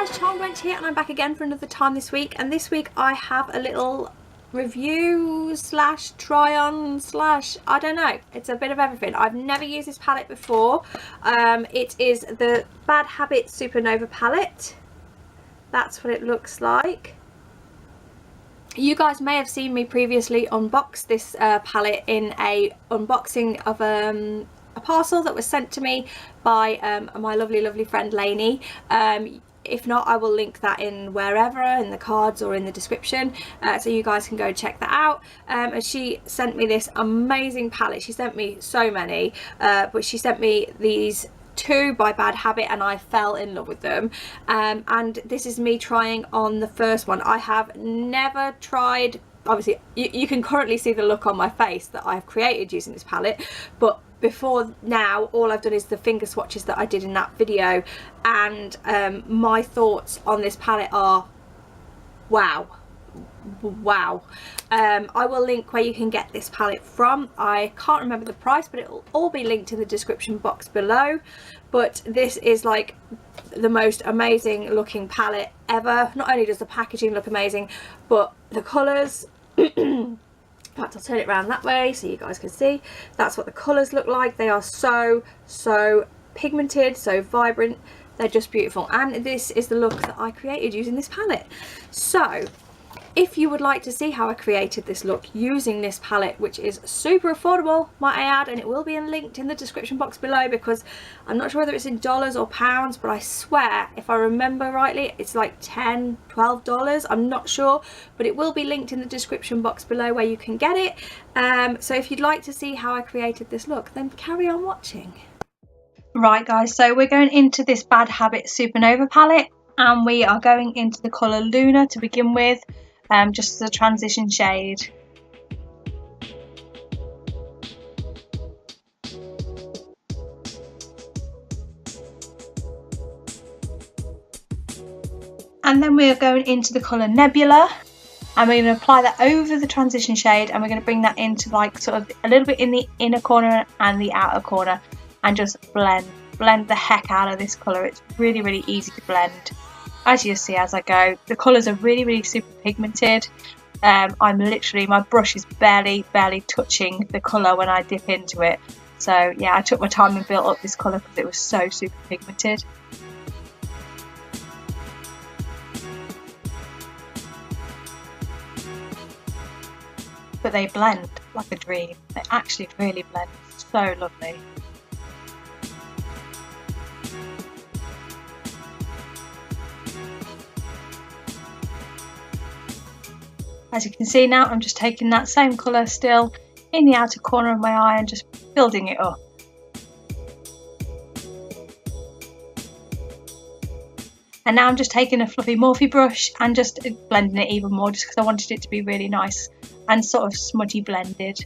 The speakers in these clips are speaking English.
guys, Charmedwench here, and I'm back again for another time this week. And this week I have a little review slash try on slash, I don't know, it's a bit of everything. I've never used this palette before. It is the Bad Habit Supernova palette. That's what it looks like. You guys may have seen me previously unbox this palette in a unboxing of a parcel that was sent to me by my lovely friend Leiny. If not, I will link that in wherever, in the cards or in the description, so you guys can go check that out. And she sent me this amazing palette. She sent me so many, but she sent me these two by Bad Habit and I fell in love with them. And this is me trying on the first one. I have never tried, obviously you can currently see the look on my face that I've created using this palette, but before now all I've done is the finger swatches that I did in that video, and my thoughts on this palette are wow. I will link where you can get this palette from. I can't remember the price, but it will all be linked in the description box below. But this is like the most amazing looking palette ever. Not only does the packaging look amazing, but the colours in fact, I'll turn it around that way so you guys can see. That's what the colours look like. They are so pigmented, so vibrant. They're just beautiful, and this is the look that I created using this palette. So if you would like to see how I created this look using this palette, which is super affordable, might I add, and it will be linked in the description box below, because I'm not sure whether it's in dollars or pounds, but I swear, if I remember rightly, it's like $10–12. I'm not sure, but it will be linked in the description box below where you can get it. So if you'd like to see how I created this look, then carry on watching. Right guys, so we're going into this Bad Habit Supernova palette, and we are going into the colour Luna to begin with. Just as a transition shade. And then we are going into the colour Nebula, and we're going to apply that over the transition shade, and we're going to bring that into like sort of a little bit in the inner corner and the outer corner, and just blend the heck out of this colour. It's really easy to blend. As you'll see as I go, the colours are really super pigmented. I'm literally, my brush is barely touching the colour when I dip into it. So yeah, I took my time and built up this colour because it was so super pigmented. But they blend like a dream. They actually really blend so lovely. As you can see now, I'm just taking that same colour still in the outer corner of my eye and just building it up. And now I'm just taking a fluffy Morphe brush and just blending it even more, just because I wanted it to be really nice and sort of smudgy blended.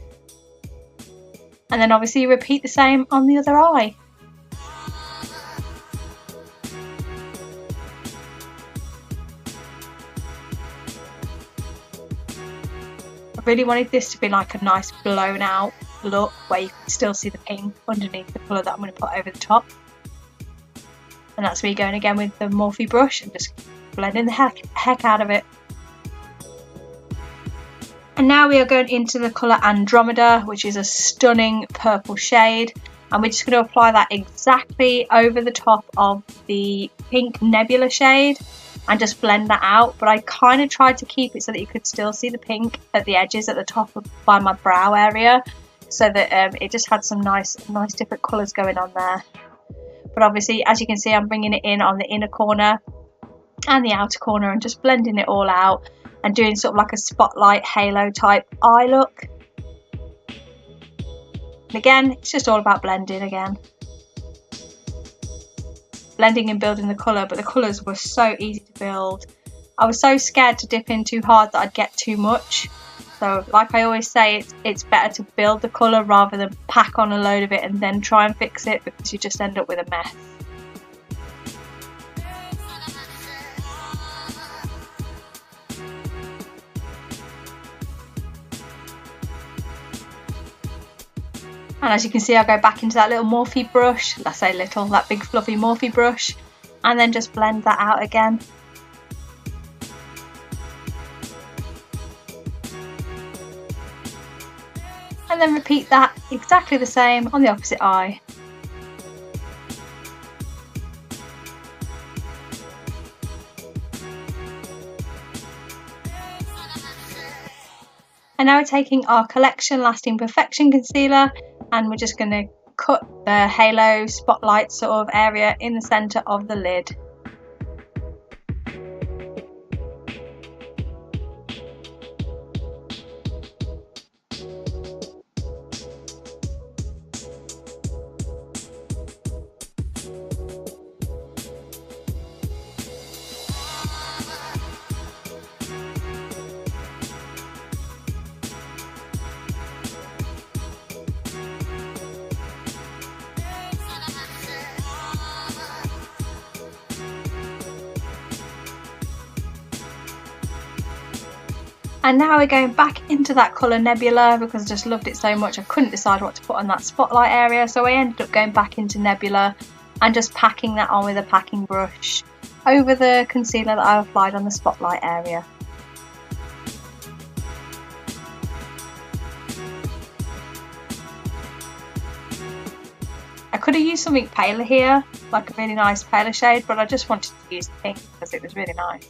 And then obviously you repeat the same on the other eye. I really wanted this to be like a nice blown out look where you can still see the pink underneath the colour that I'm going to put over the top. And that's me going again with the Morphe brush and just blending the heck out of it. And now we are going into the colour Andromeda, which is a stunning purple shade, and we're just going to apply that exactly over the top of the pink Nebula shade and just blend that out. But I kind of tried to keep it so that you could still see the pink at the edges at the top by my brow area, so that it just had some nice different colours going on there. But obviously, as you can see, I'm bringing it in on the inner corner and the outer corner and just blending it all out and doing sort of like a spotlight halo type eye look. And again, it's just all about blending again. Blending and building the colour, but the colours were so easy to build. I was so scared to dip in too hard that I'd get too much. So like I always say, it's better to build the colour rather than pack on a load of it and then try and fix it, because you just end up with a mess. And as you can see, I go back into that little Morphe brush. I say little, that big fluffy Morphe brush, and then just blend that out again. And then repeat that exactly the same on the opposite eye. And now we're taking our Collection Lasting Perfection concealer, and we're just going to cut the halo spotlight sort of area in the centre of the lid. And now we're going back into that colour Nebula because I just loved it so much I couldn't decide what to put on that spotlight area, so I ended up going back into Nebula and just packing that on with a packing brush over the concealer that I applied on the spotlight area. I could have used something paler here, like a really nice paler shade, but I just wanted to use pink because it was really nice.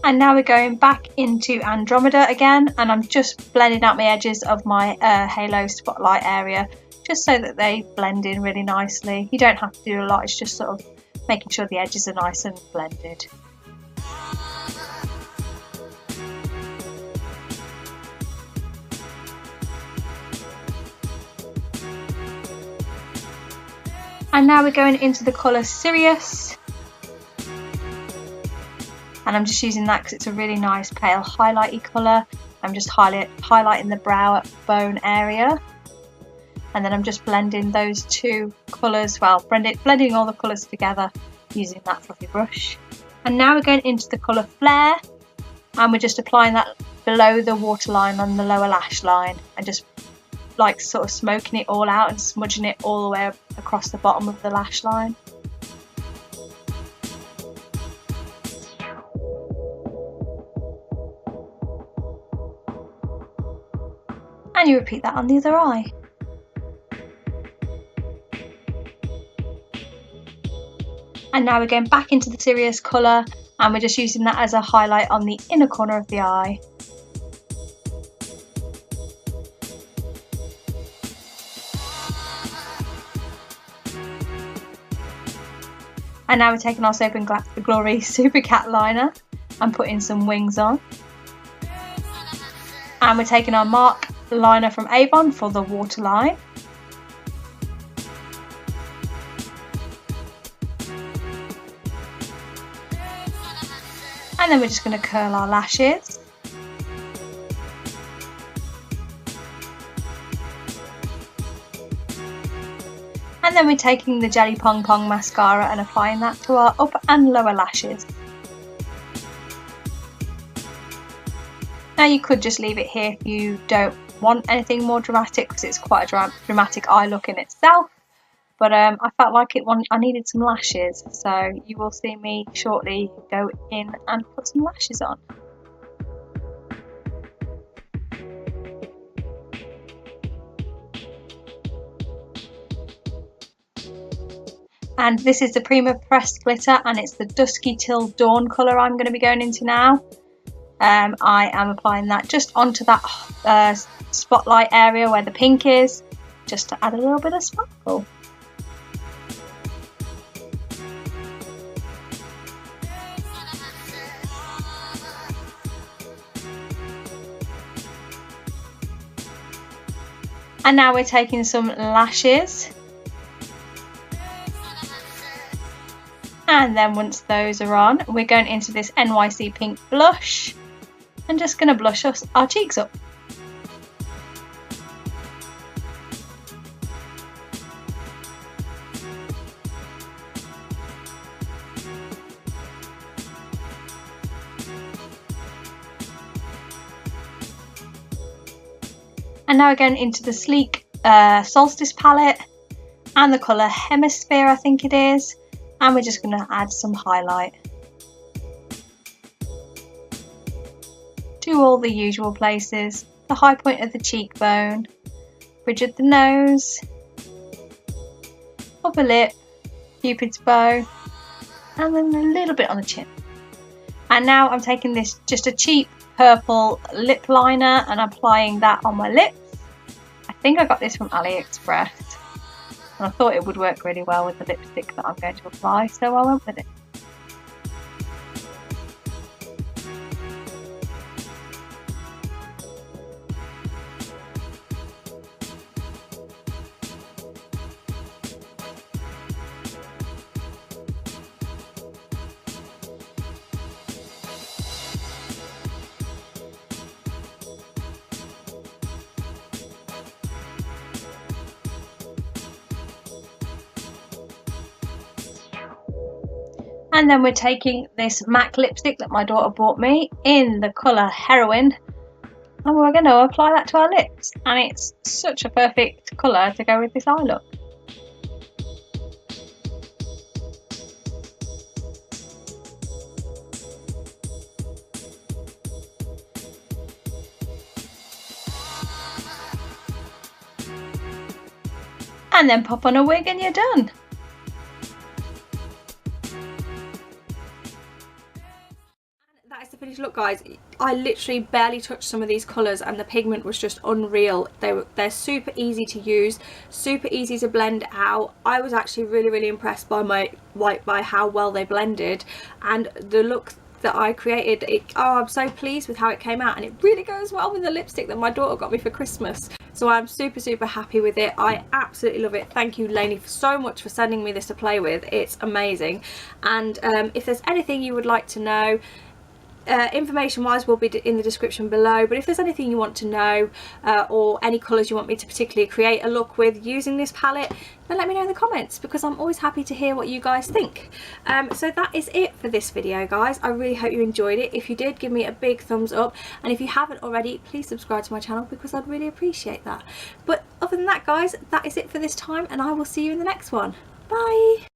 And now we're going back into Andromeda again, and I'm just blending out my edges of my halo spotlight area just so that they blend in really nicely. You don't have to do a lot, it's just sort of making sure the edges are nice and blended. And now we're going into the colour Sirius. And I'm just using that because it's a really nice pale highlighty colour. I'm just highlighting the brow bone area. And then I'm just blending those two colours, well, blending all the colours together using that fluffy brush. And now we're going into the colour Flare. And we're just applying that below the waterline on the lower lash line. And just like sort of smoking it all out and smudging it all the way across the bottom of the lash line. And you repeat that on the other eye. And now we're going back into the Sirius colour, and we're just using that as a highlight on the inner corner of the eye. And now we're taking our Soap & Glory Super Cat liner and putting some wings on. And we're taking our Mark liner from Avon for the waterline. And then we're just going to curl our lashes. And then we're taking the Jelly Pong Pong mascara and applying that to our upper and lower lashes. Now you could just leave it here if you don't want anything more dramatic, because it's quite a dramatic eye look in itself. But I felt like I needed some lashes, so you will see me shortly go in and put some lashes on. And this is the Prima Pressed Glitter, and it's the Dusky Till Dawn colour I'm going to be going into now. I am applying that just onto that spotlight area where the pink is, just to add a little bit of sparkle. And now we're taking some lashes. And then once those are on, we're going into this NYC Pink blush and just going to blush our cheeks up. And now again into the Sleek Solstice palette and the colour Hemisphere, I think it is. And we're just going to add some highlight to all the usual places. The high point of the cheekbone, bridge of the nose, upper lip, Cupid's bow, and then a little bit on the chin. And now I'm taking this, just a cheap purple lip liner, and applying that on my lips. I think I got this from AliExpress, and I thought it would work really well with the lipstick that I'm going to apply, so I went with it. And then we're taking this MAC lipstick that my daughter bought me in the colour Heroine, and we're going to apply that to our lips, and it's such a perfect colour to go with this eye look. And then pop on a wig and you're done. That is the finished look, guys. I literally barely touched some of these colours and the pigment was just unreal. They're super easy to use, super easy to blend out. I was actually really impressed by by how well they blended, and the look that I created. I'm so pleased with how it came out, and it really goes well with the lipstick that my daughter got me for Christmas. So I'm super happy with it. I absolutely love it. Thank you, Leiny, so much for sending me this to play with. It's amazing. And if there's anything you would like to know, information wise will be in the description below, but if there's anything you want to know or any colours you want me to particularly create a look with using this palette, then let me know in the comments, because I'm always happy to hear what you guys think. So that is it for this video, guys. I really hope you enjoyed it. If you did, give me a big thumbs up, and if you haven't already, please subscribe to my channel, because I'd really appreciate that. But other than that, guys, that is it for this time, and I will see you in the next one. Bye.